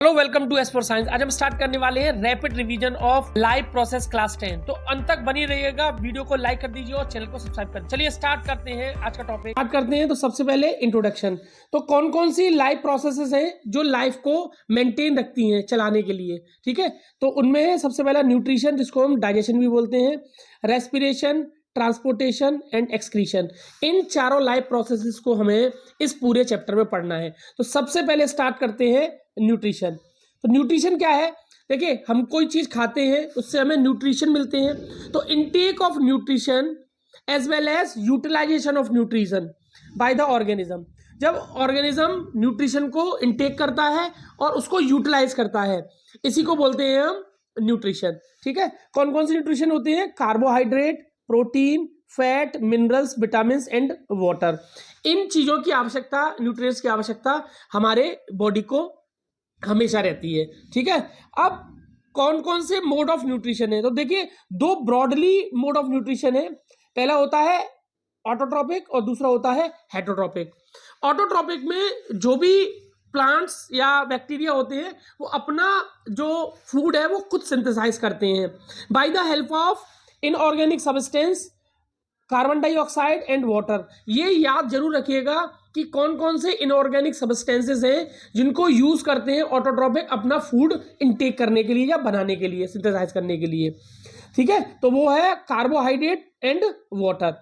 Hello welcome to S for science. आज हम start करने वाले हैं rapid revision of life process class 10। तो अंत तक बनी रहिएगा, वीडियो को लाइक कर दीजिए और चैनल को सब्सक्राइब कर। चलिए स्टार्ट करते हैं आज का टॉपिक। स्टार्ट करते हैं तो सबसे पहले इंट्रोडक्शन। तो कौन कौन सी लाइव प्रोसेसेस हैं जो लाइफ को मेंटेन रखती हैं चलाने के लिए, ठीक है। तो उनमें है सबसे पहला न्यूट्रिशन, जिसको हम डाइजेशन भी बोलते हैं, रेस्पिरेशन, ट्रांसपोर्टेशन एंड एक्सक्रीशन। इन चारों लाइफ प्रोसेसेस को हमें इस पूरे चैप्टर में पढ़ना है। तो सबसे पहले स्टार्ट करते हैं न्यूट्रिशन। तो न्यूट्रिशन क्या है? देखिए, हम कोई चीज खाते हैं उससे हमें न्यूट्रिशन मिलते हैं। तो intake of nutrition as well as utilization of nutrition by the organism. जब ऑर्गेनिज्म न्यूट्रिशन को इनटेक करता है और उसको यूटिलाइज करता है, इसी को बोलते हैं हम न्यूट्रिशन, ठीक है। कौन कौन सी न्यूट्रिशन होती है? Carbohydrate, protein, fat, minerals, vitamin and water. इन चीजों की आवश्यकता, न्यूट्रिएंट्स की आवश्यकता हमारे बॉडी को हमेशा रहती है, ठीक है। अब कौन कौन से मोड ऑफ न्यूट्रिशन है? तो देखिए, दो ब्रॉडली मोड ऑफ न्यूट्रिशन है। पहला होता है ऑटोट्रॉपिक और दूसरा होता है हेटरोट्रॉपिक। ऑटोट्रॉपिक में जो भी प्लांट्स या बैक्टीरिया होते हैं वो अपना जो फूड है वो खुद सिंथेसाइज करते हैं by the help of inorganic substance, carbon dioxide and water. ये याद जरूर रखिएगा कि कौन कौन से इनऑर्गेनिक सब्सटेंसेस हैं जिनको यूज करते हैं ऑटोट्रॉपिक अपना फूड इनटेक करने के लिए या बनाने के लिए, सिंथेसाइज करने के लिए, ठीक है। तो वो है कार्बोहाइड्रेट एंड वाटर।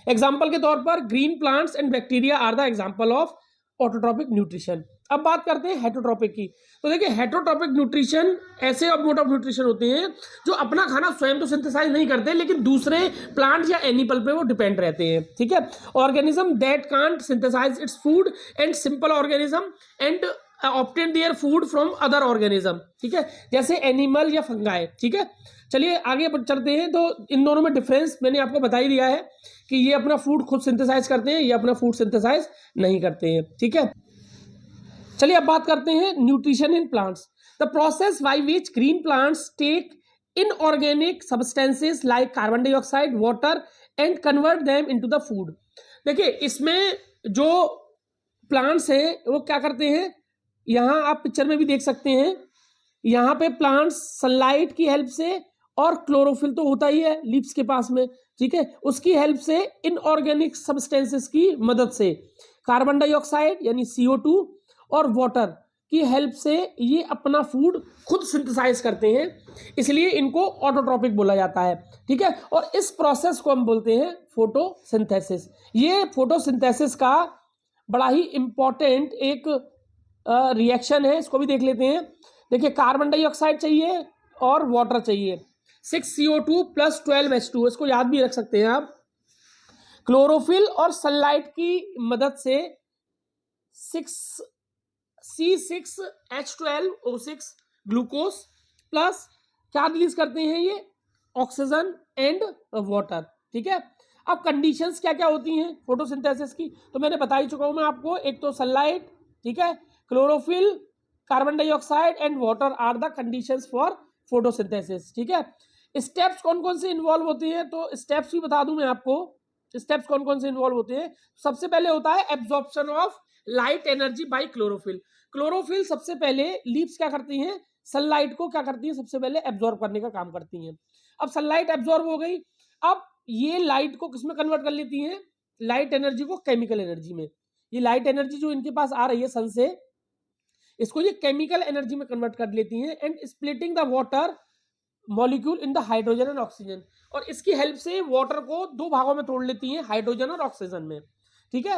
एग्जाम्पल के तौर पर green plants and bacteria are the example of autotrophic nutrition. अब बात करते हैं हेटरोट्रॉपिक की। तो देखिए, हेटरोट्रॉपिक न्यूट्रिशन ऐसे मोड ऑफ न्यूट्रिशन होते हैं जो अपना खाना स्वयं तो सिंथेसाइज नहीं करते, लेकिन दूसरे प्लांट या एनिमल पे वो डिपेंड रहते हैं, ठीक है। Organism that can't synthesize its food and simple organism and obtain their food from other organism, ठीक है, जैसे एनिमल या फंगाई, ठीक है। चलिए आगे चलते हैं। तो इन दोनों में डिफरेंस मैंने आपको बता ही दिया है कि ये अपना फूड खुद सिंथेसाइज करते हैं, ये अपना फूड सिंथेसाइज नहीं करते हैं, ठीक है। चलिए अब बात करते हैं nutrition in plants. The process by which green plants take inorganic substances like carbon dioxide, water and convert them into the food. देखिए, इसमें जो प्लांट्स हैं वो क्या करते हैं, यहाँ आप पिक्चर में भी देख सकते हैं। यहाँ पे प्लांट्स सनलाइट की हेल्प से और क्लोरोफिल तो होता ही है लीव्स के पास में, ठीक है, उसकी हेल्प से इनऑर्गेनिक सब्सटेंसेस की मदद से कार्बन डाइऑक्साइड यानी CO2 और वाटर की हेल्प से ये अपना फूड खुद सिंथेसाइज करते हैं, इसलिए इनको ऑटोट्रॉपिक बोला जाता है, ठीक है। और इस प्रोसेस को हम बोलते हैं फोटोसिंथेसिस। ये फोटोसिंथेसिस का बड़ा ही इंपॉर्टेंट एक रिएक्शन है, इसको भी देख लेते हैं। देखिए, कार्बन डाइऑक्साइड चाहिए और वाटर चाहिए, 6CO2 + 12H2, इसको याद भी रख सकते हैं आप। क्लोरोफिल और सनलाइट की मदद से 6C6H12O6 ग्लूकोज प्लस क्या रिलीज करते हैं ये, ऑक्सीजन एंड वाटर, ठीक है। अब कंडीशंस क्या क्या होती हैं फोटोसिंथेसिस की, तो मैंने बता ही चुका हूं मैं आपको। एक तो सनलाइट, ठीक है, chlorophyll, carbon dioxide and water are the conditions for photosynthesis, ठीक है। स्टेप्स कौन कौन से इन्वॉल्व होते हैं, तो स्टेप्स भी बता दूं मैं आपको। स्टेप्स कौन कौन से इन्वॉल्व होते हैं? सबसे पहले होता है absorption of light energy by chlorophyll. Chlorophyll सबसे पहले लीव्स क्या करती हैं, सनलाइट को क्या करती है, सबसे पहले एब्जॉर्ब करने का काम करती हैं। अब सनलाइट एब्जॉर्ब हो गई, अब ये लाइट को किसमें कन्वर्ट कर लेती हैं, लाइट एनर्जी को केमिकल एनर्जी में। ये लाइट एनर्जी जो इनके पास आ रही है सन से, इसको ये केमिकल एनर्जी में कन्वर्ट कर लेती हैं and splitting the water molecule in the hydrogen and oxygen. और इसकी हेल्प से वाटर को दो भागों में तोड़ लेती हैं, हाइड्रोजन और ऑक्सीजन में, ठीक है।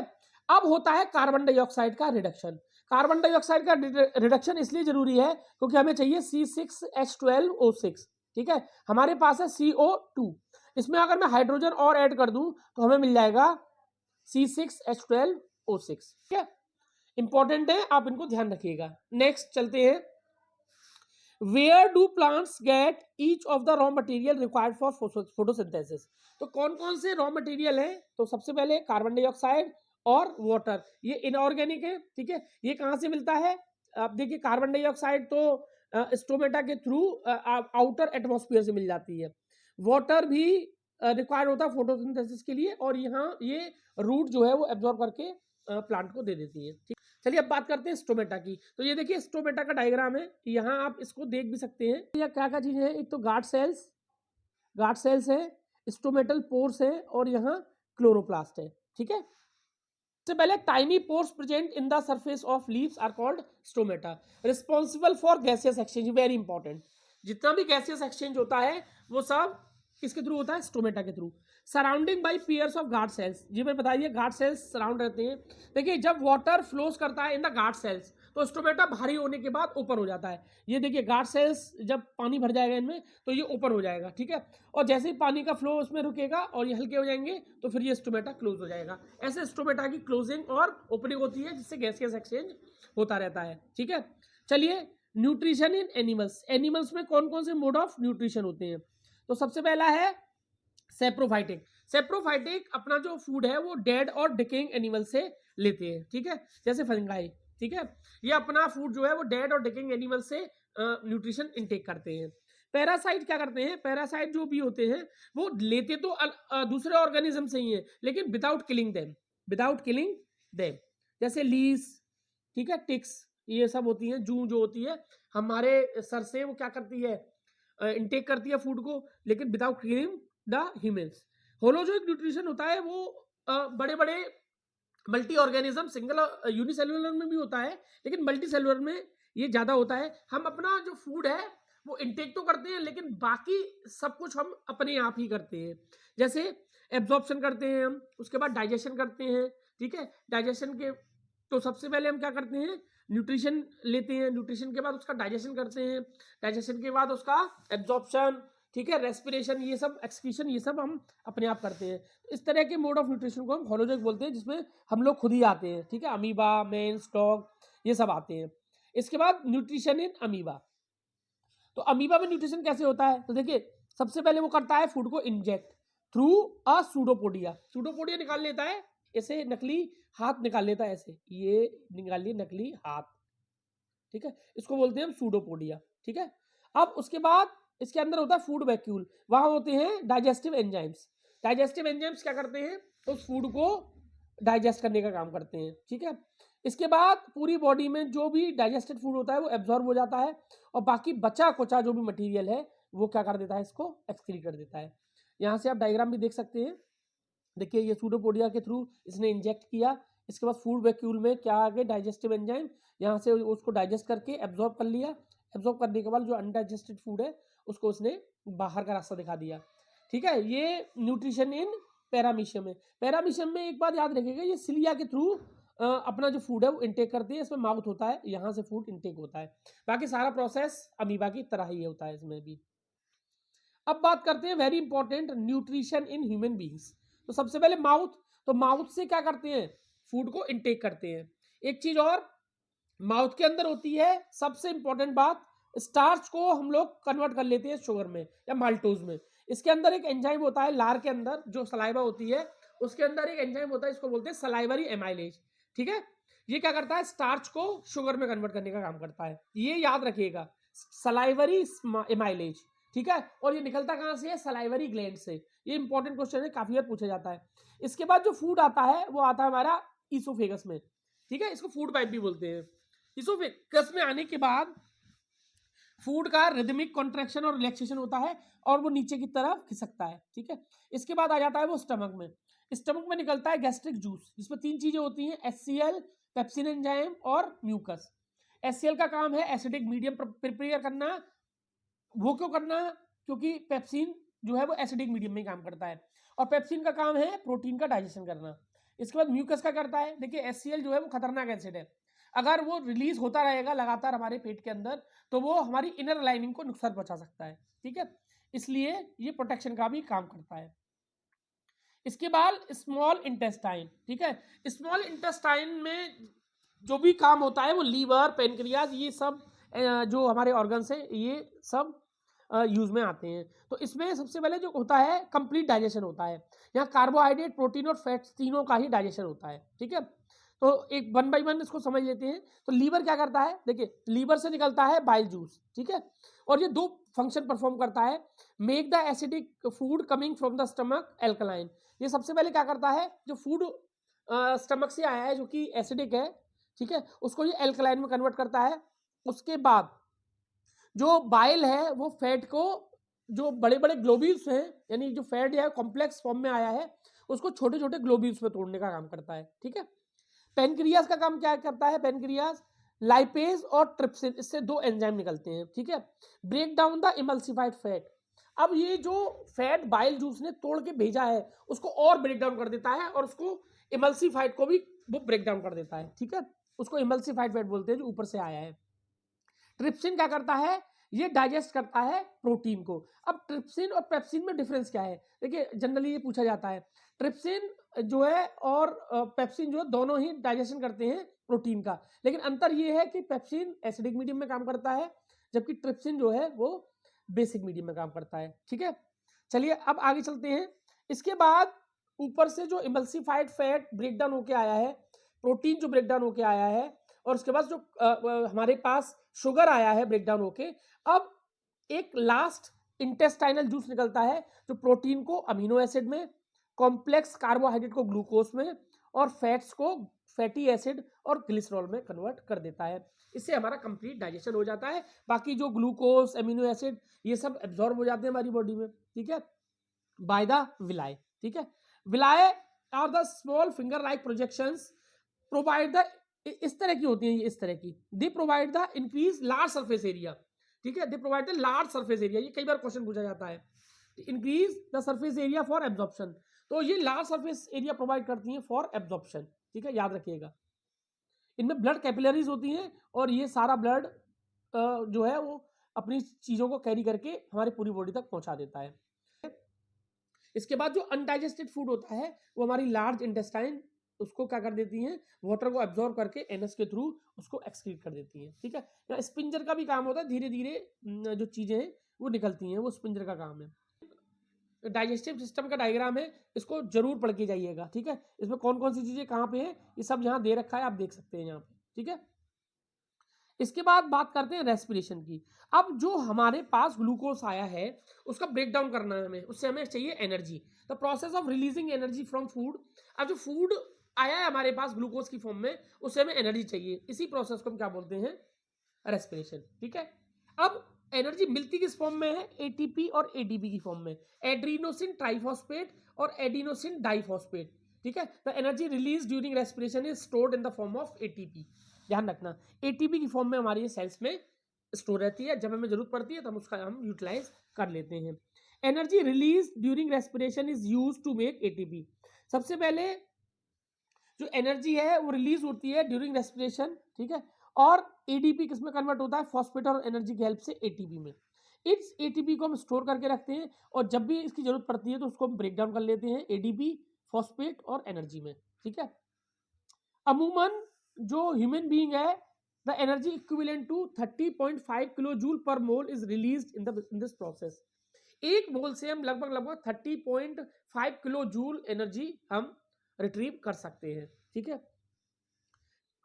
अब होता है कार्बन डाइऑक्साइड का रिडक्शन। कार्बन डाइऑक्साइड का रिडक्शन इसलिए जरूरी है क्योंकि हमें चाहिए C6H12O6, ठीक है। हमारे पास है CO2, इसमें अगर मैं हाइड्रोजन और ऐड कर दूं तो हमें मिल जाएगा C6H12O6, ठीक है। इंपॉर्टेंट है, आप इनको ध्यान रखिएगा। नेक्स्ट चलते हैं। Where do plants get each of the raw material required for photosynthesis. तो कौन कौन से रॉ मटेरियल है? तो सबसे पहले कार्बन डाइऑक्साइड और वाटर, ये इनऑर्गेनिक है, ठीक है। ये कहाँ से मिलता है? आप देखिए, कार्बन डाइऑक्साइड तो स्टोमेटा के थ्रू आउटर एटमॉस्फेयर से मिल जाती है। वाटर भी रिक्वायर्ड होता है फोटोसिंथेसिस के लिए, और यहाँ ये रूट जो है वो एब्जॉर्ब करके प्लांट को दे देती है, ठीक। चलिए अब बात करते हैं स्टोमेटा की। तो ये देखिए स्टोमेटा का डायग्राम है, यहाँ आप इसको देख भी सकते हैं। यह क्या क्या चीज़ है, एक तो गार्ड सेल्स है, स्टोमेटल पोर्स है और यहाँ क्लोरोप्लास्ट है। ठीक है, सबसे पहले tiny pores present in the surface of leaves are called stomata, responsible for gaseous exchange, very important. जितना भी गैसियस एक्सचेंज होता है वो सब किसके थ्रू होता है, स्टोमेटा के through. Surrounding by pairs of guard cells, जी मैं बताइए गार्ड सेल्स सराउंड रहते हैं। देखिए जब वाटर फ्लोज करता है इन द गार्ड सेल्स तो स्टोमेटा भारी होने के बाद ऊपर हो जाता है। ये देखिए गार्ड सेल्स जब पानी भर जाएगा इनमें तो ये ऊपर हो जाएगा। ठीक है, और जैसे ही पानी का फ्लो उसमें रुकेगा और ये हल्के हो जाएंगे तो फिर ये स्टोमेटा क्लोज हो जाएगा। ऐसे स्टोमेटा की क्लोजिंग और ओपनिंग होती है जिससे गैसियस एक्सचेंज होता रहता है। ठीक है, चलिए न्यूट्रिशन इन एनिमल्स, एनिमल्स में कौन कौन से मोड ऑफ न्यूट्रिशन होते हैं। तो सबसे पहला है सेप्रोफाइटिक। सेप्रोफाइटिक अपना जो फूड है वो डेड और डिकेइंग एनिमल से लेते हैं। ठीक है, जैसे फंगाई। ठीक है, ये अपना फूड जो है वो डेड और डिकेइंग एनिमल से न्यूट्रिशन इनटेक करते हैं। पैरासाइट क्या करते हैं, पैरासाइट जो भी होते हैं वो लेते तो दूसरे ऑर्गेनिज्म से ही है लेकिन विदाउट किलिंग देम, जैसे लीस, ठीक है, टिक्स, ये सब होती हैं। जू जो होती है हमारे सर से वो क्या करती है, इनटेक करती है फूड को लेकिन without killing the humans. Holozoic nutrition होता है वो बड़े बड़े मल्टी ऑर्गेनिज्म, सिंगल यूनिसेलुलर में भी होता है लेकिन मल्टी सेलुलर में ये ज्यादा होता है। हम अपना जो फूड है वो इनटेक तो करते हैं लेकिन बाकी सब कुछ हम अपने आप ही करते हैं। जैसे एब्जॉर्प्शन करते हैं हम, उसके बाद डाइजेशन करते हैं। ठीक है, डाइजेशन के तो सबसे पहले हम क्या करते हैं, न्यूट्रिशन लेते हैं, न्यूट्रिशन के बाद उसका डाइजेशन करते हैं, डाइजेशन के बाद उसका एब्जॉर्प्शन, ठीक है, रेस्पिरेशन, ये सब एक्सक्रीशन, ये सब हम अपने आप करते हैं। इस तरह के मोड ऑफ न्यूट्रिशन को हम होलोजोइक बोलते हैं जिसमें हम लोग खुद ही आते हैं। ठीक है, अमीबा, मेंस, डॉग, ये सब आते हैं। इसके बाद न्यूट्रिशन इन अमीबा। तो अमीबा में न्यूट्रिशन कैसे होता है, तो देखिए सबसे पहले वो करता है फूड को inject through a pseudopodia. Pseudopodia निकाल लेता है, ऐसे नकली हाथ निकाल लेता है, ऐसे ये निकाल लिए नकली हाथ। ठीक है, इसको बोलते हैं हम सूडोपोडिया। ठीक है, अब उसके बाद इसके अंदर होता है फूड वैक्यूल, वहां होते हैं डाइजेस्टिव एंजाइम्स। डाइजेस्टिव एंजाइम्स क्या करते हैं, तो उस फूड को डाइजेस्ट करने का काम करते हैं। ठीक है, इसके बाद पूरी बॉडी में जो भी डाइजेस्टेड फूड होता है वो एब्जॉर्ब हो जाता है और बाकी बचा कुचा जो भी मटेरियल है वो क्या कर देता है, इसको एक्सक्रीट कर देता है। यहाँ से आप डायग्राम भी देख सकते हैं। देखिए ये सूडोपोडिया के थ्रू इसने इंजेक्ट किया, इसके बाद फूड वैक्यूल में क्या आ गए, डाइजेस्टिव एंजाइम, यहाँ से उसको डाइजेस्ट करके एब्जॉर्ब कर लिया। एब्जॉर्ब करने के बाद जो अनडाइजेस्टेड फूड है उसको उसने बाहर का रास्ता दिखा दिया। ठीक है, ये न्यूट्रिशन इन पैरामीशियम है। पैरामीशियम में एक बात याद रखिएगा, ये सिलिया के थ्रू अपना जो फूड है वो इनटेक करती है। इसमें माउथ होता है, यहाँ से फूड इनटेक होता है। बाकी सारा प्रोसेस अमीबा की तरह ही होता है इसमें भी। अब बात करते हैं very important, nutrition in human beings. तो सबसे पहले माउथ, तो माउथ से क्या करते हैं, फूड को इनटेक करते हैं। एक चीज और माउथ के अंदर होती है सबसे इंपॉर्टेंट बात, स्टार्च को हम लोग कन्वर्ट कर लेते हैं शुगर में या माल्टोज में। इसके अंदर एक एंजाइम होता है, लार के अंदर जो सलाइवा होती है उसके अंदर एक एंजाइम होता है, इसको बोलते हैं सलाइवरी एमाइलेज। ठीक है, ये क्या करता है, स्टार्च को शुगर में कन्वर्ट करने का काम करता है। ये याद रखिएगा, सलाइवरी एमाइलेज। ठीक है, और ये निकलता कहाँ से है, सलाइवरी ग्लैंड से। ये इंपॉर्टेंट क्वेश्चन है, काफी बार पूछा जाता है। इसके बाद जो फूड आता है वो आता है हमारा ईसोफेगस में। ठीक है, इसको फूड पाइप भी बोलते हैं। ईसोफेगस में आने के बाद फूड का रिदमिक कॉन्ट्रैक्शन और रिलैक्सेशन होता है और वो नीचे की तरफ खिसकता है। ठीक है, इसके बाद आ जाता है वो स्टमक में। स्टमक में निकलता है गैस्ट्रिक जूस, जिसमें 3 चीजें होती हैं, HCl, पेप्सिन एंजाइम और म्यूकस। HCl का काम है एसिडिक मीडियम प्रिपेयर करना। वो क्यों करना, क्योंकि पेप्सिन जो है वो एसिडिक मीडियम में काम करता है और पेप्सिन का काम है प्रोटीन का डाइजेशन करना। इसके बाद म्यूकस का करता है, देखिए HCl जो है वो खतरनाक एसिड है, अगर वो रिलीज होता रहेगा लगातार हमारे पेट के अंदर तो वो हमारी इनर लाइनिंग को नुकसान पहुंचा सकता है। ठीक है, इसलिए ये प्रोटेक्शन का भी काम करता है। इसके बाद स्मॉल इंटेस्टाइन। ठीक है, स्मॉल इंटेस्टाइन में जो भी काम होता है वो लीवर, पेनक्रियाज, ये सब जो हमारे ऑर्गन्स हैं ये सब यूज में आते हैं। तो इसमें सबसे पहले जो होता है कंप्लीट डाइजेशन होता है। यहाँ कार्बोहाइड्रेट, प्रोटीन और फैट्स तीनों का ही डाइजेशन होता है। ठीक है, तो एक 1 बाय 1 इसको समझ लेते हैं। तो लीवर क्या करता है, देखिए लीवर से निकलता है बाइल जूस। ठीक है, और ये 2 फंक्शन परफॉर्म करता है, make the acidic food coming from the stomach alkaline. ये सबसे पहले क्या करता है, जो फूड स्टमक से आया है जो कि एसिडिक है, ठीक है, उसको ये एल्कलाइन में कन्वर्ट करता है। उसके बाद जो बाइल है वो फैट को, जो बड़े बड़े ग्लोब्यूल्स हैं, यानी जो फैट है कॉम्प्लेक्स फॉर्म में आया है, उसको छोटे छोटे ग्लोब्यूल्स में तोड़ने का काम करता है। ठीक है, पेनक्रियास का काम क्या करता है? पेनक्रियास लाइपेज और ट्रिप्सिन, इससे दो एंजाइम निकलते हैं। ठीक है, break down the emulsified fat. अब ये जो फैट बाइल जूस ने तोड़ के भेजा है उसको और ब्रेक डाउन कर देता है और उसको इमल्सिफाइड को भी वो ब्रेक डाउन कर देता है। ठीक है, उसको इमल्सिफाइड फैट बोलते हैं जो ऊपर से आया है। ट्रिप्सिन क्या करता है? ये डाइजेस्ट करता है प्रोटीन को। अब ट्रिप्सिन और पेप्सिन में डिफरेंस क्या है? देखिए जनरली ये पूछा जाता है। ट्रिप्सिन जो है और पेप्सिन जो है दोनों ही डाइजेशन करते हैं प्रोटीन का, लेकिन अंतर ये है कि पेप्सिन एसिडिक मीडियम में काम करता है जबकि ट्रिप्सिन जो है वो बेसिक मीडियम में काम करता है। ठीक है, चलिए अब आगे चलते हैं। इसके बाद ऊपर से जो इमल्सिफाइड फैट ब्रेकडाउन होके आया है, प्रोटीन जो ब्रेकडाउन होके आया है, और उसके बाद जो हमारे पास शुगर आया है ब्रेकडाउन होके, अब एक लास्ट इंटेस्टाइनल जूस निकलता है जो प्रोटीन को अमीनो एसिड में, कॉम्प्लेक्स कार्बोहाइड्रेट को ग्लूकोज में और फैट्स को फैटी एसिड और ग्लिसरॉल में कन्वर्ट कर देता है। इससे हमारा कंप्लीट डाइजेशन हो जाता है। बाकी जो ग्लूकोज, अमीनो एसिड, ये सब एब्जॉर्ब हो जाते हैं हमारी बॉडी में। ठीक है, बाय द विलाय। ठीक है, villi are the small finger like projections provide the, इस तरह की होती है, इस तरह की, they provide the increase large surface area. ठीक है, they provide the large surface area, ये कई बार क्वेश्चन पूछा जाता है। Increase the surface area for absorption, तो ये लार्ज सरफेस एरिया प्रोवाइड करती है फॉर एब्जॉर्प्शन। ठीक है, याद रखिएगा। इनमें ब्लड कैपिलरीज होती हैं और ये सारा ब्लड जो है वो अपनी चीजों को कैरी करके हमारी पूरी बॉडी तक पहुंचा देता है। इसके बाद जो अनडाइजेस्टेड फूड होता है वो हमारी लार्ज इंटेस्टाइन उसको क्या कर देती हैं, वाटर को एब्जॉर्ब करके एनएस के थ्रू उसको एक्सक्रीट कर देती हैं। ठीक है, या स्पिंजर का भी काम होता है, धीरे धीरे जो चीजें हैं वो निकलती हैं, वो स्पिंजर का काम है। डाइजेस्टिव सिस्टम का डायग्राम है, इसको जरूर पढ़ के जाइएगा। ठीक है, इसमें कौन कौन सी चीजें कहाँ पे है ये सब यहाँ दे रखा है, आप देख सकते हैं यहाँ पे। ठीक है, इसके बाद बात करते हैं रेस्पिरेशन की। अब जो हमारे पास ग्लूकोज आया है उसका ब्रेक डाउन करना है हमें, उससे हमें चाहिए energy. The process of releasing energy from food. अब जो फूड आया है हमारे पास ग्लूकोज की फॉर्म में, उससे हमें एनर्जी चाहिए, इसी प्रोसेस को हम क्या बोलते हैं? रेस्पिरेशन। ठीक है, अब एनर्जी मिलती किस फॉर्म में है? एटीपी और एडीपी की फॉर्म में, एड्रीनोसिन ट्राइफॉस्फेट और एडिनोसिन डाइफॉस्फेट। ठीक है, the energy release during respiration is stored in the form of ATP. ध्यान रखना, एटीपी की फॉर्म में हमारी सेल्स में स्टोर रहती है, जब हमें जरूरत पड़ती है तो हम उसका यूटिलाइज कर लेते हैं। Energy release during respiration is used to make ATP. सबसे पहले जो एनर्जी है वो रिलीज होती है ड्यूरिंग रेस्पिरेशन। ठीक है, और एडीपी किसमें कन्वर्ट होता है? फॉस्फेट और एनर्जी की हेल्प से एटीपी में। इस एटीपी को हम स्टोर करके रखते हैं और जब भी इसकी जरूरत पड़ती है तो उसको हम ब्रेक डाउन कर लेते हैं एडीपी, फॉस्फेट और एनर्जी में। ठीक है, अमूमन जो ह्यूमन बीइंग है, the energy equivalent to 30.5 kilo joule per mole is released in this process. एक मोल से हम लगभग 30.5 किलो जूल एनर्जी हम रिट्रीव कर सकते हैं। ठीक है,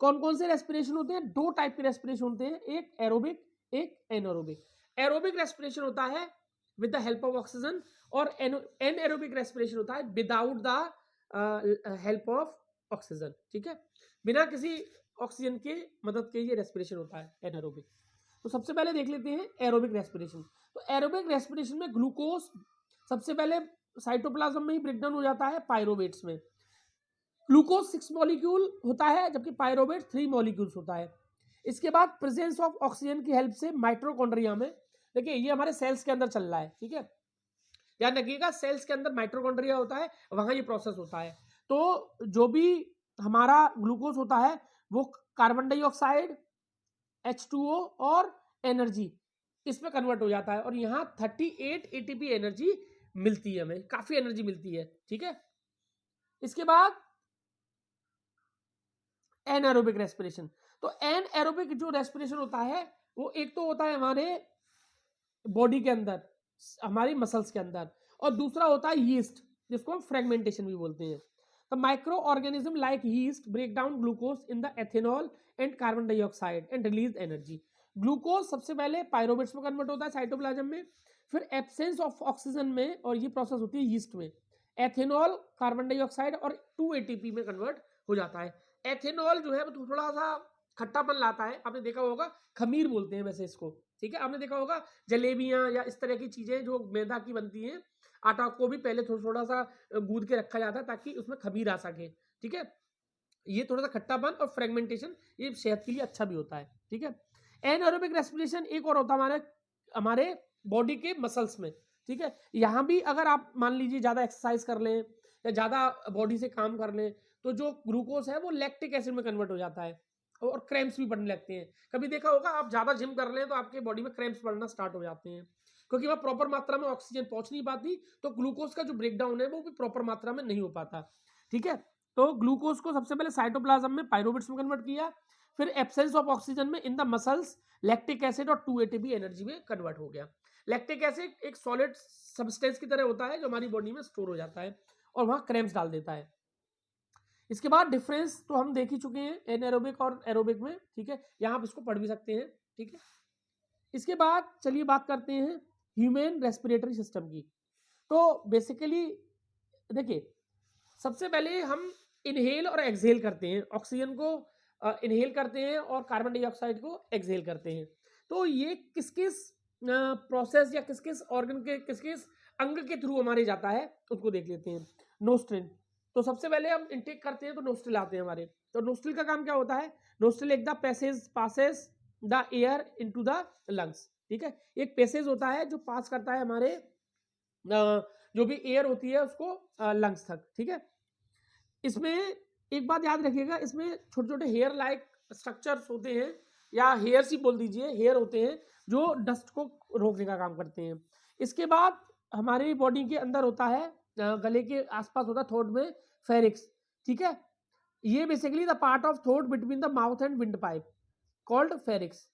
कौन कौन से रेस्पिरेशन होते हैं? दो टाइप के रेस्पिरेशन होते हैं, एक एरोबिक, एक एनएरोबिक। एरोबिक रेस्पिरेशन होता है with the help of oxygen और एनएरोबिक रेस्पिरेशन होता है without the help of oxygen. ठीक है, बिना किसी ऑक्सीजन के मदद के ये रेस्पिरेशन होता है एनएरोबिक। तो सबसे पहले देख लेते हैं एरोबिक रेस्पिरेशन। तो एरोबिक रेस्पिरेशन में ग्लूकोज सबसे पहले साइटोप्लाज्म में ही ब्रेकडाउन हो जाता है पायरोवेट्स में। ग्लूकोज 6 मॉलिक्यूल होता है जबकि पायरोवेट 3 मॉलिक्यूल्स होता है। इसके बाद प्रेजेंस ऑफ ऑक्सीजन की हेल्प से माइटोकॉन्ड्रिया में, देखिए ये हमारे सेल्स के अंदर चल रहा है। ठीक है, ध्यान रखिएगा, सेल्स के अंदर माइटोकॉन्ड्रिया होता है, वहां ये प्रोसेस होता है। तो जो भी हमारा ग्लूकोज होता है वो कार्बन डाइऑक्साइड, H2O और एनर्जी इसमें कन्वर्ट हो जाता है और यहाँ 38 एटीपी एनर्जी मिलती है, हमें काफी एनर्जी मिलती है। ठीक है, इसके बाद एनएरोबिक रेस्पिरेशन। तो एनएरोबिक जो रेस्पिरेशन होता है वो एक तो होता है हमारे बॉडी के अंदर, हमारी मसल्स के अंदर, और दूसरा होता है यीस्ट, जिसको हम फ्रेगमेंटेशन भी बोलते हैं। The microorganism like yeast break down glucose in the ethanol and carbon dioxide and release energy. Glucose सबसे पहले पायरोवेट्स में कन्वर्ट होता है साइटोप्लाज्म में, फिर एब्सेंस ऑफ ऑक्सीजन में, और ये प्रोसेस होती है यीस्ट में, एथेनॉल, कार्बन डाइऑक्साइड और 2 एटीपी में कन्वर्ट हो जाता है। एथेनॉल जो है वो थोड़ा सा खट्टापन लाता है, आपने देखा होगा, खमीर बोलते हैं वैसे इसको, ठीक है। आपने देखा होगा जलेबियां या इस तरह की चीजें जो मैदा की बनती हैं, आटा को भी पहले थोड़ा सा गूंद के रखा जाता है ताकि उसमें खमीर आ सके, ठीक है। ये थोड़ा सा खट्टापन और फ्रेगमेंटेशन ये सेहत के लिए अच्छा भी होता है, ठीक है। एनारोबिक रेस्पिरेशन एक और होता है हमारे हमारे बॉडी के मसल्स में, ठीक है। यहाँ भी अगर आप मान लीजिए ज़्यादा एक्सरसाइज कर लें या ज़्यादा बॉडी से काम कर लें तो जो ग्लूकोज है वो लैक्टिक एसिड में कन्वर्ट हो जाता है और क्रैम्प्स भी पड़ने लगते हैं। कभी देखा होगा आप ज़्यादा जिम कर लें तो आपके बॉडी में क्रैम्प्स पड़ना स्टार्ट हो जाते हैं क्योंकि वह प्रॉपर मात्रा में ऑक्सीजन पहुंच नहीं पाती, तो ग्लूकोज का जो ब्रेकडाउन है वो भी प्रॉपर मात्रा में नहीं हो पाता, ठीक है। तो ग्लूकोज को सबसे पहले साइटोप्लाज्म में पायरोबिट्स में कन्वर्ट किया, फिर एब्सेंस ऑफ ऑक्सीजन में in the muscles lactic acid और 2 ATP एनर्जी में कन्वर्ट हो गया। लैक्टिक एसिड एक सॉलिड सब्सटेंस की तरह होता है जो हमारी बॉडी में स्टोर हो जाता है और वहां क्रैम्प्स डाल देता है। इसके बाद डिफरेंस तो हम देख ही चुके हैं एनारोबिक और एरोबिक में, ठीक है। यहाँ आप इसको पढ़ भी सकते हैं, ठीक है। इसके बाद चलिए बात करते हैं ह्यूमन रेस्पिरेटरी सिस्टम की। तो बेसिकली देखिए, सबसे पहले हम इनहेल और एक्सहेल करते हैं, ऑक्सीजन को इनहेल करते हैं और कार्बन डाइऑक्साइड को एक्सहेल करते हैं। तो ये किस किस प्रोसेस या किस किस ऑर्गन के किस किस अंग के थ्रू हमारे जाता है उसको देख लेते हैं। नोस्ट्रिल, तो सबसे पहले हम इनटेक करते हैं तो नोस्ट्रिल आते हैं हमारे। तो नोस्ट्रिल का काम क्या होता है? नोस्ट्रिल एक the passage passes the air into the lungs, ठीक है। एक पैसेज होता है जो पास करता है हमारे जो भी एयर होती है उसको लंग्स तक, ठीक है। इसमें एक बात याद रखिएगा, इसमें छोटे छोटे हेयर लाइक स्ट्रक्चर्स होते हैं या हेयर्स ही बोल दीजिए, हेयर होते हैं जो डस्ट को रोकने का काम करते हैं। इसके बाद हमारी बॉडी के अंदर होता है गले के आसपास होता है थ्रोट में फेरिक्स, ठीक है। ये basically the part of throat between the mouth and wind pipe called pharynx.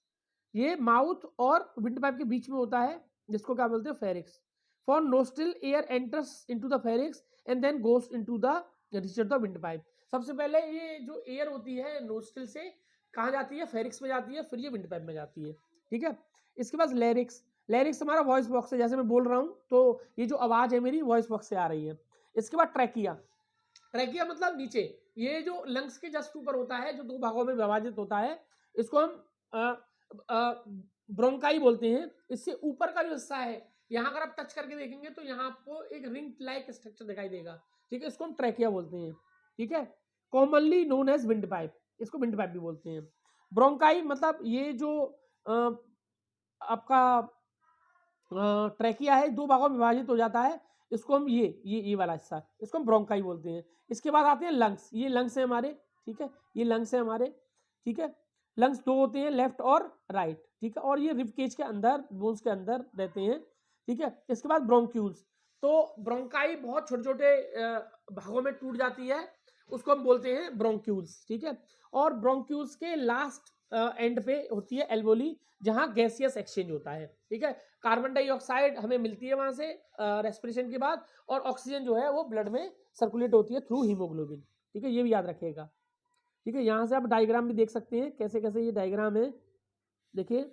ये माउथ और विंड पाइप के बीच में होता है जिसको क्या बोलते हैं? Pharynx. For nostril air enters into the pharynx and then goes into the रीचर द विंड पाइप। सबसे पहले ये जो एयर होती है नोस्ट्रिल से कहाँ जाती है? फेरिक्स में जाती है, फिर ये विंड पाइप में जाती है, ठीक है। इसके बाद लैरिक्स, लैरिक्स हमारा वॉइस बॉक्स है, जैसे मैं बोल रहा हूँ तो ये जो आवाज है मेरी वॉइस बॉक्स से आ रही है। इसके बाद ट्रैकिया, ट्रैकिया मतलब नीचे, ये जो लंग्स के जस्ट ऊपर होता है जो 2 भागों में विभाजित होता है, इसको हम ब्रोंकाई बोलते हैं। इससे ऊपर का जो हिस्सा है यहाँ अगर आप टच करके देखेंगे तो यहाँ आपको एक रिंग लाइक स्ट्रक्चर दिखाई देगा, ठीक है। इसको हम ट्रैकिया बोलते हैं, ठीक है। Commonly known as wind pipe, इसको विंड पाइप भी बोलते हैं। ब्रोंकाई मतलब ये जो आपका ट्रैकिया है 2 भागों में विभाजित हो जाता है, इसको हम ये वाला हिस्सा, इसको हम ब्रोंकाई बोलते हैं। इसके बाद आते हैं लंग्स, ये लंग्स है हमारे, ठीक है। ये लंग्स है हमारे, ठीक है। लंग्स 2 होते हैं, लेफ्ट और राइट, ठीक है। और ये रिब केज के अंदर, बोन्स के अंदर रहते हैं, ठीक है। इसके बाद ब्रोंक्यूल्स, तो ब्रोंकाई बहुत छोटे छोटे भागों में टूट जाती है, उसको हम बोलते हैं ब्रोंक्यूल्स, ठीक है। और ब्रोंक्यूल्स के लास्ट एंड पे होती है एल्वोली, जहां गैसियस एक्सचेंज होता है, ठीक है। कार्बन डाइऑक्साइड हमें मिलती है वहां से रेस्पिरेशन के बाद, और ऑक्सीजन जो है वो ब्लड में सर्कुलेट होती है थ्रू हीमोग्लोबिन, ठीक है। ये भी याद रखिएगा, ठीक है। यहाँ से आप डायग्राम भी देख सकते हैं कैसे कैसे ये डायग्राम है, देखिए।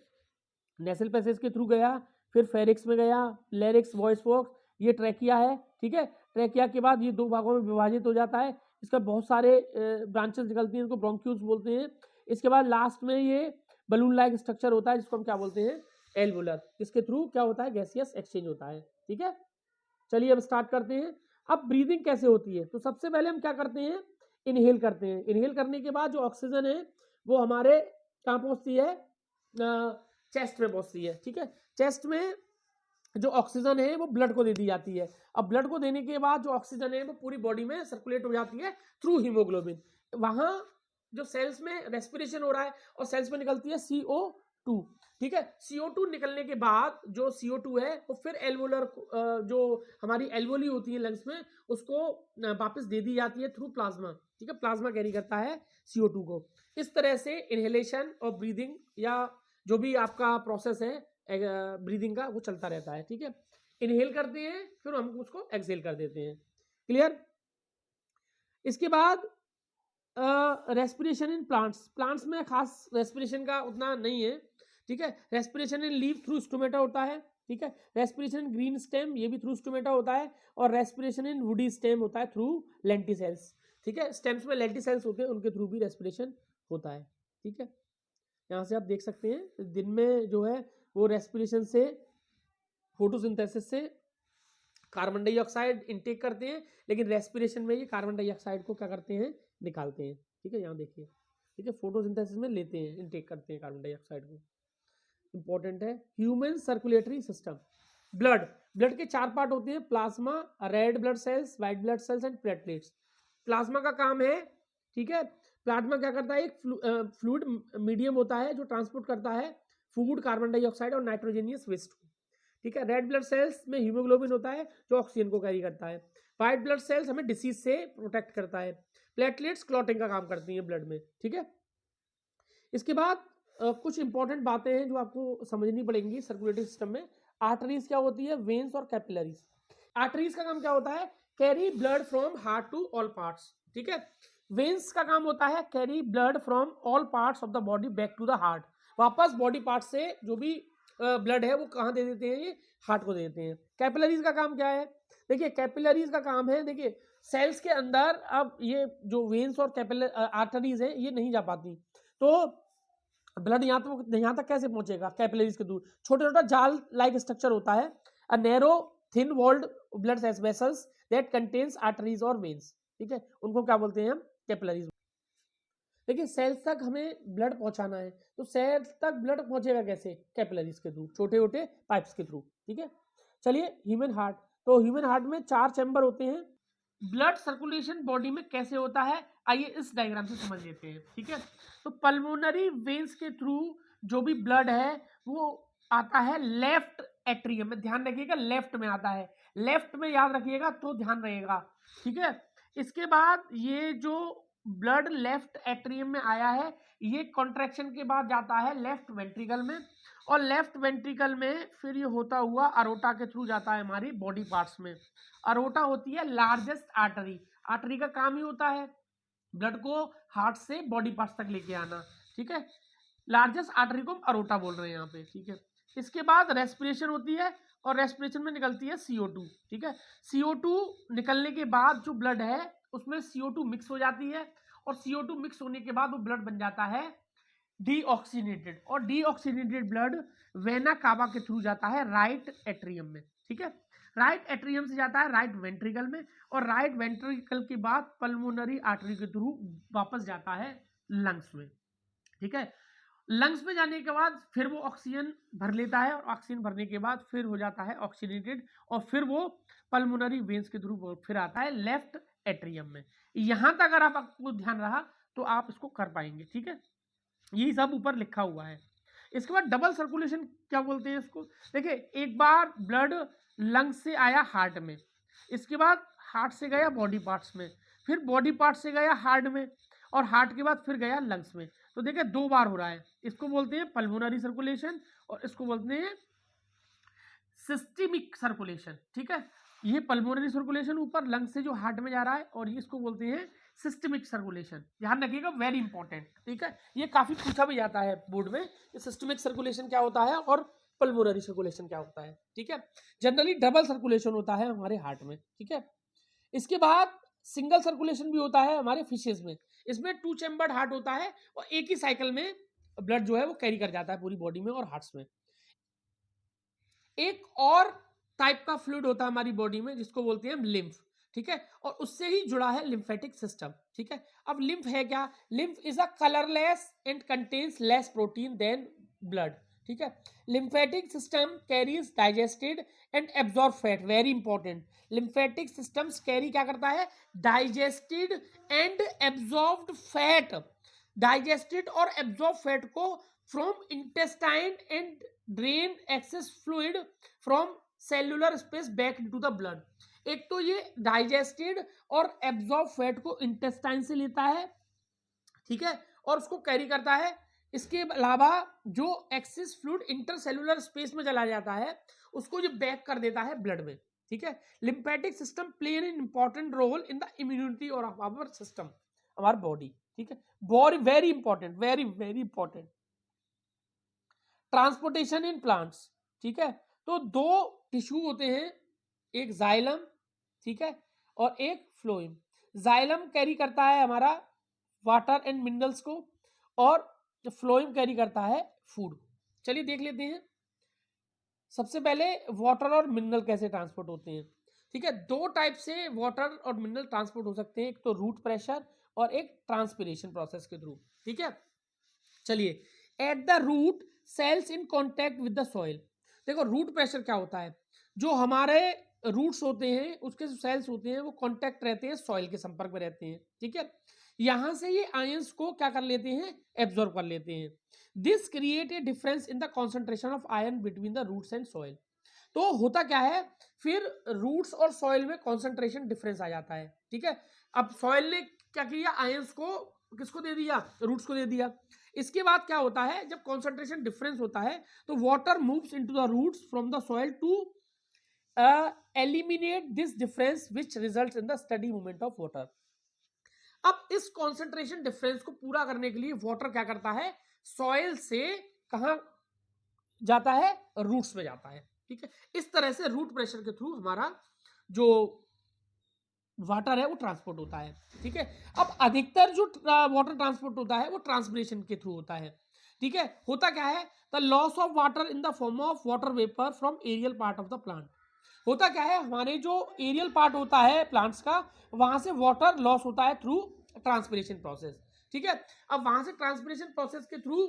नेसल पैसेज के थ्रू गया, फिर फेरिक्स में गया, लैरिक्स, वॉइस बॉक्स, ये ट्रैकिया है, ठीक है। ट्रैकिया के बाद ये 2 भागों में विभाजित हो जाता है, इसका बहुत सारे ब्रांचेस निकलती हैं, इनको ब्रोंक्यूल्स बोलते हैं। इसके बाद लास्ट में ये बलून लाइक स्ट्रक्चर होता है जिसको हम क्या बोलते हैं? एल्वुलर, जिसके थ्रू क्या होता है? गैसियस एक्सचेंज होता है, ठीक है। चलिए अब स्टार्ट करते हैं। अब ब्रीदिंग कैसे होती है? तो सबसे पहले हम क्या करते हैं? इनहेल करते हैं। इनहेल करने के बाद जो ऑक्सीजन है वो हमारे कहाँ पहुंचती है? चेस्ट में पहुंचती है, ठीक है। चेस्ट में जो ऑक्सीजन है वो ब्लड को दे दी जाती है। अब ब्लड को देने के बाद जो ऑक्सीजन है वो पूरी बॉडी में सर्कुलेट हो जाती है थ्रू हीमोग्लोबिन। वहां जो सेल्स में रेस्पिरेशन हो रहा है और सेल्स में निकलती है CO2, ठीक है। CO2 निकलने के बाद जो CO2 है वो फिर एल्वोलर जो हमारी एल्वोली होती है लंग्स में, उसको वापस दे दी जाती है थ्रू प्लाज्मा, ठीक है। प्लाज्मा कैरी करता है CO2 को। इस तरह से इनहेलेशन और ब्रीदिंग या जो भी आपका प्रोसेस है ब्रीदिंग का वो चलता रहता है, ठीक है। इनहेल करते हैं फिर हम उसको एक्सहेल कर देते हैं, क्लियर। इसके बाद रेस्पिरेशन इन प्लांट्स, प्लांट्स में खास रेस्पिरेशन का उतना नहीं है, ठीक है। Respiration in leaf through stomata होता है, ठीक है। रेस्पिरेशन इन ग्रीन स्टेम ये भी थ्रू स्टोमेटा होता है, और रेस्पिरेशन इन वुडी स्टेम होता है थ्रू लेंटिसेल्स, ठीक है। स्टेम्स में लेंटिसेल्स होते हैं, उनके थ्रू भी रेस्पिरेशन होता है, ठीक है। यहाँ से आप देख सकते हैं दिन में जो है वो रेस्पिरेशन से, फोटोसिंथेसिस से कार्बन डाइऑक्साइड इनटेक करते हैं, लेकिन रेस्पिरेशन में ये कार्बन डाइऑक्साइड को क्या करते हैं, निकालते हैं, ठीक है। यहाँ देखिए, ठीक है, फोटोसिंथेसिस में लेते हैं, इनटेक करते हैं कार्बन डाइऑक्साइड को। इंपॉर्टेंट है। ह्यूमन सर्कुलेटरी सिस्टम, ब्लड के 4 पार्ट होते हैं, plasma, red blood cells, white blood cells and platelets. Plasma का काम है, ठीक है, प्लाज्मा क्या करता है, एक फ्लूइड मीडियम होता है जो ट्रांसपोर्ट करता है फूड, कार्बन डाइऑक्साइड और नाइट्रोजेनियस वेस्ट को, ठीक है। रेड ब्लड सेल्स में हीमोग्लोबिन होता है जो ऑक्सीजन को कैरी करता है। व्हाइट ब्लड सेल्स हमें डिसीज से प्रोटेक्ट करता है। प्लेटलेट्स क्लॉटिंग का काम करती हैं ब्लड में, ठीक है। इसके बाद कुछ इंपॉर्टेंट बातें हैं जो आपको समझनी पड़ेंगी सर्कुलेटरी सिस्टम में। आर्टरीज क्या होती है, वेन्स और कैपिलरीज। आर्टरीज का काम क्या होता है, carry blood from heart to all parts, ठीक है। वेन्स का काम होता है carry blood from all parts of the body back to the heart, वापस बॉडी पार्ट से जो भी ब्लड है वो कहाँ दे देते हैं, ये हार्ट को दे देते हैं। कैपिलरीज का काम क्या है, देखिए कैपिलरीज का काम है, देखिए सेल्स के अंदर अब ये जो वेन्स और कैपिलर आर्टरीज है ये नहीं जा पाती, तो ब्लड यहाँ तक कैसे पहुंचेगा, कैपिलरीज के थ्रू। छोटा छोटा जाल लाइक स्ट्रक्चर होता है, a narrow thin walled blood vessels that contains arteries और वेन्स, ठीक है, उनको क्या बोलते हैं हम, कैपिलरीज। देखिए सेल्स तक हमें ब्लड पहुंचाना है, तो सेल्स तक ब्लड पहुंचेगा कैसे, कैपिलरीज के थ्रू, छोटे छोटे पाइप्स के थ्रू, ठीक है। चलिए ह्यूमन हार्ट, तो ह्यूमन हार्ट में 4 चैम्बर होते हैं। ब्लड सर्कुलेशन बॉडी में कैसे होता है, आइए इस डायग्राम से समझ लेते हैं, ठीक है। तो पल्मोनरी वेन्स के थ्रू जो भी ब्लड है वो आता है लेफ्ट एट्रियम में, ध्यान रखिएगा लेफ्ट में आता है, लेफ्ट में याद रखिएगा तो ध्यान रहेगा, ठीक है। इसके बाद ये जो ब्लड लेफ्ट एट्रियम में आया है ये कॉन्ट्रैक्शन के बाद जाता है लेफ्ट वेंट्रिकल में, और लेफ्ट वेंट्रिकल में फिर ये होता हुआ अरोटा के थ्रू जाता है हमारी बॉडी पार्ट्स में। अरोटा होती है लार्जेस्ट आर्टरी, आर्टरी का काम ही होता है ब्लड को हार्ट से बॉडी पार्ट्स तक लेके आना, ठीक है। लार्जेस्ट आर्टरी को अरोटा बोल रहे हैं यहाँ पे, ठीक है। इसके बाद रेस्पिरेशन होती है और रेस्पिरेशन में निकलती है CO2, ठीक है। CO2 निकलने के बाद जो ब्लड है उसमें CO2 मिक्स हो जाती है, और CO2 मिक्स होने के बाद वो ब्लड बन जाता है डीऑक्सीनेटेड, और डीऑक्सीनेटेड ब्लड वेना कावा के थ्रू जाता है राइट एट्रियम में, ठीक है। राइट एट्रियम से जाता है राइट वेंट्रिकल में, और राइट वेंट्रिकल के बाद पल्मोनरी आर्टरी के थ्रू वापस जाता है लंग्स में, ठीक है। लंग्स में जाने के बाद फिर वो ऑक्सीजन भर लेता है, और ऑक्सीजन भरने के बाद फिर हो जाता है ऑक्सीनेटेड, और फिर वो पल्मोनरी वेन्स के थ्रू फिर आता है लेफ्ट एट्रियम में। यहां तक अगर आपको ध्यान रहा तो आप इसको कर पाएंगे, ठीक है। यही सब ऊपर लिखा हुआ है। इसके बाद डबल सर्कुलेशन क्या बोलते हैं इसको, देखिए एक बार ब्लड लंग्स से आया हार्ट में, इसके बाद हार्ट से गया बॉडी पार्ट्स में, फिर बॉडी पार्ट से गया हार्ट में, और हार्ट के बाद फिर गया लंग्स में। तो देखिए 2 बार हो रहा है, इसको बोलते हैं पल्मोनरी सर्कुलेशन और इसको बोलते हैं सिस्टेमिक सर्कुलेशन, ठीक है। ये पल्मोनरी सर्कुलेशन ऊपर लंग्स से जो हार्ट में जा रहा है, और ये इसको बोलते हैं सिस्टेमिक सर्कुलेशन, ध्यान रखिएगा वेरी इंपॉर्टेंट, ठीक है। ये काफी पूछा भी जाता है बोर्ड में, सिस्टेमिक सर्कुलेशन क्या होता है और पल्मोनरी सर्कुलेशन क्या होता है, ठीक है। जनरली डबल सर्कुलेशन होता है हमारे हार्ट में, ठीक है। इसके बाद सिंगल सर्कुलेशन भी होता है हमारे फिशेज में, इसमें 2 चैम्बर्ड हार्ट होता है, और एक ही साइकिल में ब्लड जो है वो कैरी कर जाता है पूरी बॉडी में और हार्ट्स में। एक और टाइप का फ्लूइड होता है हमारी बॉडी में जिसको बोलते हैं लिम्फ, ठीक है, और उससे ही जुड़ा है लिम्फेटिक सिस्टम, ठीक है। अब लिम्फ है क्या, lymph is a colourless and contains less protein than blood, ठीक है। Lymphatic system carries digested and absorb fat, very important. Lymphatic systems carry क्या करता है, digested and absorbed fat, digested और एब्जॉर्ब फैट को from intestine and drain excess fluid from cellular space back into the blood. एक तो ये digested और absorb fat को इंटेस्टाइन से लेता है, ठीक है, और उसको कैरी करता है। इसके अलावा जो एक्सेस फ्लूइड इंटरसेलुलर स्पेस में चला जाता है उसको ये बैक कर देता है ब्लड में, ठीक है। Lymphatic system play an important role in the immunity और आवर सिस्टम, हमारी बॉडी, ठीक है। Body very important, very very important. Transportation in plants, ठीक है। तो 2 टिश्यू होते हैं, एक जाइलम, ठीक है, और एक फ्लोएम। जाइलम कैरी करता है हमारा वाटर एंड मिनरल्स को, और फ्लोएम कैरी करता है फूड। चलिए देख लेते हैं सबसे पहले वाटर और मिनरल कैसे ट्रांसपोर्ट होते हैं। ठीक है, दो टाइप से वाटर और मिनरल ट्रांसपोर्ट हो सकते हैं, एक तो रूट प्रेशर और एक ट्रांसपिरेशन प्रोसेस के थ्रू। ठीक है, चलिए at the root cells in contact with the soil. देखो रूट प्रेशर क्या होता है, जो हमारे रूट्स होते हैं उसके जो सेल्स होते हैं वो कांटेक्ट रहते हैं, सॉइल के संपर्क में रहते हैं। ठीक है, यहां से ये आयंस को क्या कर लेते हैं, एब्जॉर्ब कर लेते हैं। This create a difference in the concentration of ion between the roots and soil. तो होता क्या है, फिर रूट्स और सॉइल में कॉन्सेंट्रेशन डिफरेंस आ जाता है। ठीक है, अब सॉइल ने क्या किया, आयंस को किसको दे दिया, रूट्स को दे दिया। इसके बाद क्या होता है, जब कॉन्सेंट्रेशन डिफरेंस होता है तो water moves into the roots from the soil to eliminate this difference which results in the steady movement of water. अब इस कॉन्सेंट्रेशन डिफरेंस को पूरा करने के लिए वाटर क्या करता है, सॉइल से कहां जाता है, रूट्स में जाता है। ठीक है, इस तरह से रूट प्रेशर के थ्रू हमारा जो वाटर है वो ट्रांसपोर्ट होता है। ठीक है, अब अधिकतर जो वाटर ट्रांसपोर्ट होता है वो ट्रांसपिरेशन के थ्रू होता है। ठीक है, होता क्या है, the loss of water in the form of water vapour from aerial part of the plant. होता क्या है, हमारे जो एरियल पार्ट होता है प्लांट्स का, वहां से वाटर लॉस होता है थ्रू ट्रांसपिरेशन प्रोसेस। ठीक है, अब वहां से ट्रांसपिरेशन प्रोसेस के थ्रू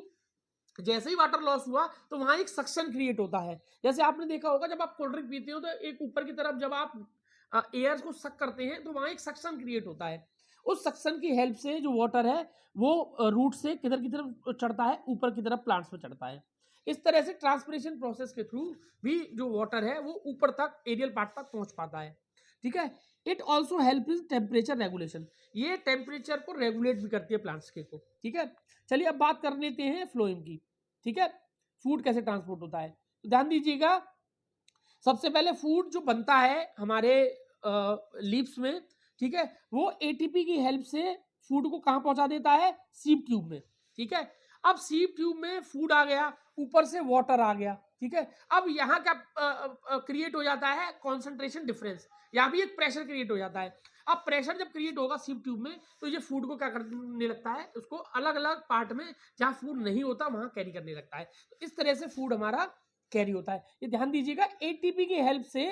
जैसे ही वाटर लॉस हुआ तो वहां एक सक्शन क्रिएट होता है। जैसे आपने देखा होगा जब आप कोल्ड ड्रिंक पीते हो तो एक ऊपर की तरफ जब आप एयर को सक करते हैं तो वहां एक सक्शन क्रिएट होता है। उस सक्शन की हेल्प से जो वाटर है वो रूट से किधर की तरफ चढ़ता है, ऊपर की तरफ प्लांट्स में चढ़ता है। इस तरह से ट्रांसपिरेशन प्रोसेस के थ्रू भी जो वाटर है वो ऊपर तक एरियल पार्ट तक पहुंच पाता है। ठीक है, it also help in temperature regulation, ये टेम्परेचर को रेगुलेट भी करती है प्लांट्स के को। ठीक है, चलिए अब बात कर लेते हैं फ्लोएम की। ठीक है, फूड कैसे ट्रांसपोर्ट होता है, तो ध्यान दीजिएगा सबसे पहले फूड जो बनता है हमारे लीव्स में, ठीक है, वो एटीपी की हेल्प से फूड को कहां पहुंचा देता है, सीप ट्यूब में। ठीक है, अब सीप ट्यूब में फूड आ गया, ऊपर से वाटर आ गया। ठीक है, अब यहाँ क्या क्रिएट हो जाता है, कॉन्सेंट्रेशन डिफरेंस, यहाँ भी एक प्रेशर क्रिएट हो जाता है। अब प्रेशर जब क्रिएट होगा सीप ट्यूब में तो ये फूड को क्या करने लगता है, उसको अलग अलग पार्ट में जहाँ फूड नहीं होता वहां कैरी करने लगता है। तो इस तरह से फूड हमारा कैरी होता है। ये ध्यान दीजिएगा, एटीपी की हेल्प से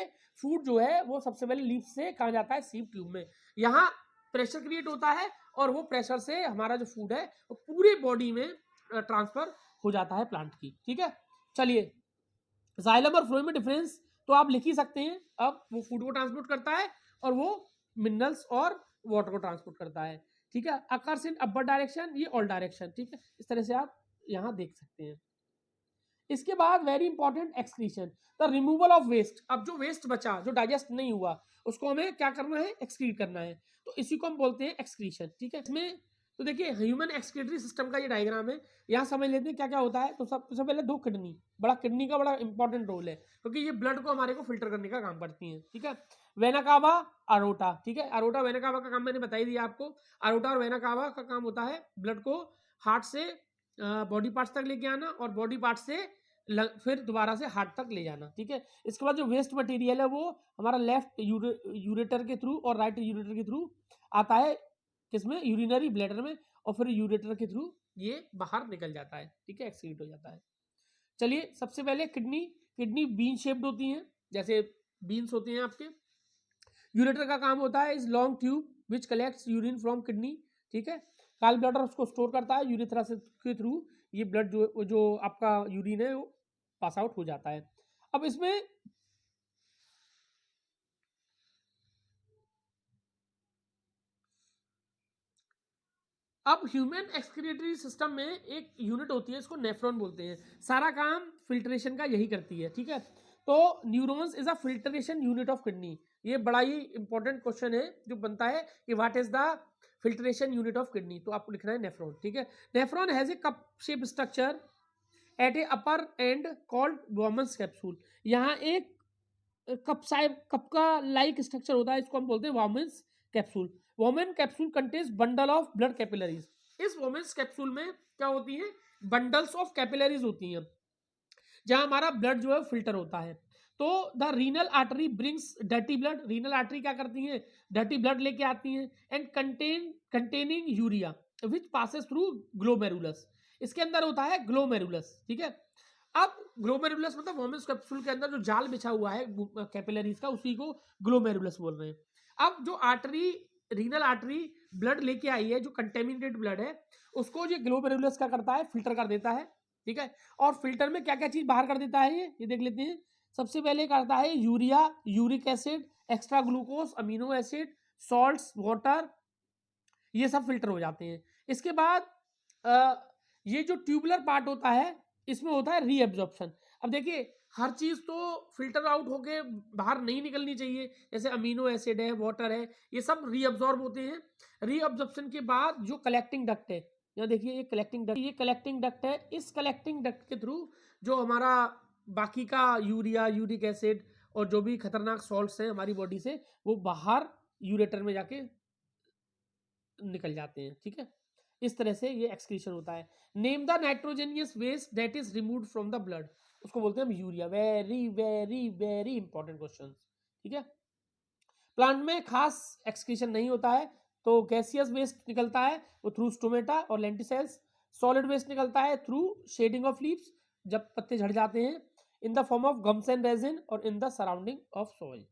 फूड जो है वो सबसे पहले लीफ से कहा जाता है, सीप ट्यूब में। यहाँ प्रेशर क्रिएट होता है और वो प्रेशर से हमारा जो फूड है वो पूरे बॉडी में ट्रांसफर हो जाता है प्लांट की। ठीक है, चलिए जाइलम और फ्लोएम में डिफरेंस तो आप लिख ही सकते हैं। अब वो फूड को ट्रांसपोर्ट करता है और वो मिनरल्स और वाटर को ट्रांसपोर्ट करता है। ठीक है, अकर्स इन अपर डायरेक्शन, ये ऑल डायरेक्शन। ठीक है, इस तरह से आप यहाँ देख सकते हैं। इसके बाद very important excretion, the removal of waste. अब जो वेस्ट बचा, जो डाइजेस्ट नहीं हुआ, उसको हमें क्या करना है, एक्सक्रीट करना है, तो इसी को हम बोलते हैं एक्सक्रीशन। ठीक है, इसमें तो देखिए ह्यूमन एक्सक्रीटरी सिस्टम का ये डायग्राम है, यहाँ समझ लेते हैं क्या क्या होता है। तो सबसे पहले दो किडनी, किडनी का बड़ा इंपॉर्टेंट रोल है क्योंकि ये ब्लड को हमारे को फिल्टर करने का काम करती है। ठीक है, वेना कावा, अरोटा। ठीक है, अरोटा वेना कावा का काम मैंने बता ही दिया आपको। अरोटा और वेना कावा का काम होता है ब्लड को हार्ट से बॉडी पार्ट्स तक लेके आना और बॉडी पार्ट से फिर दोबारा से हार्ट तक ले जाना। ठीक है, इसके बाद जो वेस्ट मटेरियल है वो हमारा लेफ्ट यूरेटर के थ्रू और राइट यूरेटर के थ्रू आता है, किसमें, यूरिनरी ब्लैडर में, और फिर यूरेटर के थ्रू ये बाहर निकल जाता है। ठीक है, एक्सक्रीट हो जाता है। चलिए सबसे पहले किडनी, किडनी बीन शेप्ड होती हैं, जैसे बीन्स होते हैं आपके। यूरेटर का काम होता है इस long tube which collects urine from kidney. ठीक है, गॉल ब्लैडर उसको स्टोर करता है, यूरेथ्रा से के थ्रू ये ब्लड जो आपका यूरिन है वो पास आउट हो जाता है। अब इसमें अब ह्यूमन एक्सक्रीटरी सिस्टम में एक यूनिट होती है, इसको नेफ्रॉन बोलते हैं, सारा काम फिल्ट्रेशन का यही करती है। ठीक है, तो neurons is a filtration unit of kidney. ये बड़ा ही इंपॉर्टेंट क्वेश्चन है जो बनता है कि what is the filtration unit of kidney, तो आपको लिखना है नेफ्रॉन। ठीक है, nephron has a cup shape structure at a upper end called Bowman's capsule. यहाँ एक कप का लाइक स्ट्रक्चर होता है, इसको हम बोलते हैं Bowman's capsule. Bowman capsule contains bundle of blood capillaries. इस वोमेन्स कैप्सूल में क्या होती है, बंडल्स ऑफ कैपिलरीज होती हैं जहां हमारा ब्लड जो है फिल्टर होता है। तो the renal artery brings dirty blood, renal artery क्या करती है, डर्टी ब्लड लेके आती हैं, and containing urea which passes through glomerulus, इसके अंदर होता है ग्लोमेरुलस, ठीक है। अब ग्लोमेरुलस मतलब वोमेन्स कैप्सूल के अंदर जो जाल बिछा हुआ है कैपिलरीज का, उसी को ग्लोमेरुलस बोल रहे हैं। अब जो आर्टरी, रीनल आर्टरी ब्लड लेके आई है, जो कंटेमिनेटेड ब्लड है, उसको जो ग्लोमेरुलस क्या करता है, फिल्टर कर देता है, ठीक है। और फिल्टर में क्या क्या चीज बाहर कर देता है, ये देख लेते हैं। सबसे पहले करता है urea, uric acid, extra glucose, amino acid, salts, water, ये सब फिल्टर हो जाते हैं। इसके बाद ये जो ट्यूबुलर पार्ट होता है, इसमें होता है रीएब्जॉर्प्शन। अब देखिए हर चीज तो फिल्टर आउट होके बाहर नहीं निकलनी चाहिए, जैसे अमीनो एसिड है, वाटर है, ये सब रीअब्जॉर्ब होते हैं। रीअब्जॉर्प्शन के बाद जो कलेक्टिंग डक्ट है, यहाँ देखिए ये कलेक्टिंग डक्ट, ये कलेक्टिंग डक्ट है, इस कलेक्टिंग डक्ट के थ्रू जो हमारा बाकी का यूरिया, यूरिक एसिड और जो भी खतरनाक सॉल्ट्स हैं हमारी बॉडी से, वो बाहर यूरेटर में जाके निकल जाते हैं, ठीक है। इस तरह से ये एक्सक्रीशन होता है। Name the nitrogenous waste that is removed from the blood, उसको बोलते हैं हम urea. Very very very important question, ठीक है। प्लांट में खास एक्सक्रीशन नहीं होता है, तो गैसियस वेस्ट निकलता है वो थ्रू स्टोमेटा और लेंटिसेल्स। सॉलिड वेस्ट निकलता है थ्रू शेडिंग ऑफ लीव्स, जब पत्ते झड़ जाते हैं, in the form of gums and resin और in the surrounding of soil.